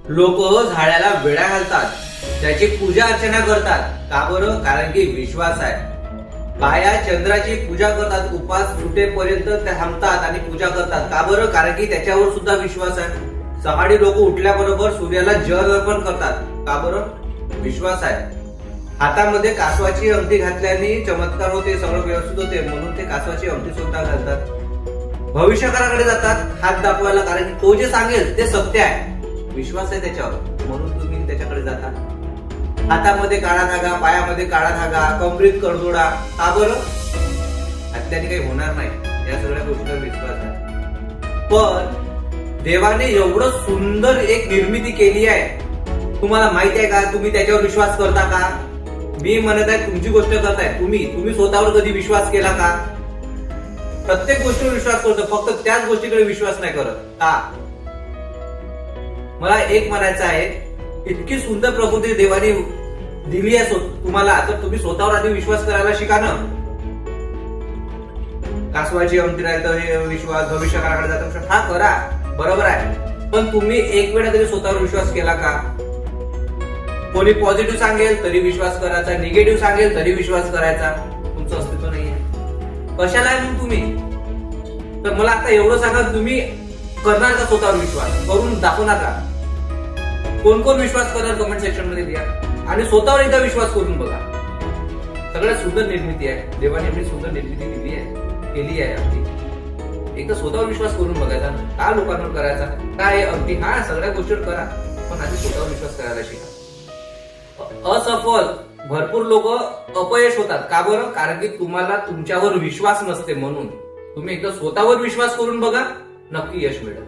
लोक झाडाला वेळा घालतात, त्याची पूजा अर्चना करतात. का बरं? कारण की विश्वास आहे. बाया चंद्राची पूजा करतात, उपास सुटेपर्यंत ते थांबतात आणि पूजा करतात. का बरं? कारण की त्याच्यावर सुद्धा विश्वास आहे. सकाळी लोक उठल्याबरोबर सूर्याला जल अर्पण करतात. का बरं? विश्वास आहे. हातामध्ये कासवाची अंगठी घातल्याने चमत्कार होते, सगळं व्यवस्थित होते, म्हणून ते कासवाची अंगठी सुद्धा घालतात. भविष्यकाराकडे जातात हात दाखवायला, कारण की तो जे सांगेल ते सत्य आहे. विश्वास आहे त्याच्यावर, म्हणून तुम्ही त्याच्याकडे जाता. हातामध्ये काळा धागा, पायामध्ये काळा धागा, कमरीत करदोडा. का बरं? त्याने काही होणार नाही, या सगळ्या गोष्टीवर विश्वास आहे. पण देवाने एवढं सुंदर एक निर्मिती केली आहे, तुम्हाला माहिती आहे का? तुम्ही त्याच्यावर विश्वास करता का? मी म्हणत आहे तुमची गोष्ट करताय, तुम्ही स्वतःवर कधी विश्वास केला का? प्रत्येक गोष्टीवर विश्वास करतो, फक्त त्याच गोष्टीकडे विश्वास नाही करत का? मला एक म्हणायचं आहे, इतकी सुंदर प्रकृती देवाने दिली आहे तुम्हाला, तर तुम्ही स्वतःवर आधी विश्वास करायला शिका ना. कासवाची अंगठी राहतं हे विश्वास, भविष्यकाळाकडे जाता विश्वास, हा करा, बरोबर आहे. पण तुम्ही एक वेळा तरी स्वतःवर विश्वास केला का? कोणी पॉझिटिव्ह सांगेल तरी विश्वास करायचा, निगेटिव्ह सांगेल तरी विश्वास करायचा. तुमचं अस्तित्व नाहीये, कशाला आहे मग तुम्ही? तर मला आता एवढं सांगा, तुम्ही करणार का स्वतःवर विश्वास? करून दाखवणार का? कोण कोण विश्वास करणार कमेंट सेक्शन मध्ये लिहा. आणि स्वतःवर एकदा विश्वास करून बघा. सगळ्यात सुंदर निर्मिती आहे, देवाने एवढी सुंदर निर्मिती दिली आहे, केली आहे आपली. एकदा स्वतःवर विश्वास करून बघायचा, का लोकांवर करायचा? काय अगदी हा सगळ्या गोष्टीवर करा, पण आधी स्वतःवर विश्वास करायला शिका. असफल भरपूर लोक अपयश होतात. का बरं? कारण की तुम्हाला तुमच्यावर विश्वास नसते. म्हणून तुम्ही एकदा स्वतःवर विश्वास करून बघा, नक्की यश मिळेल.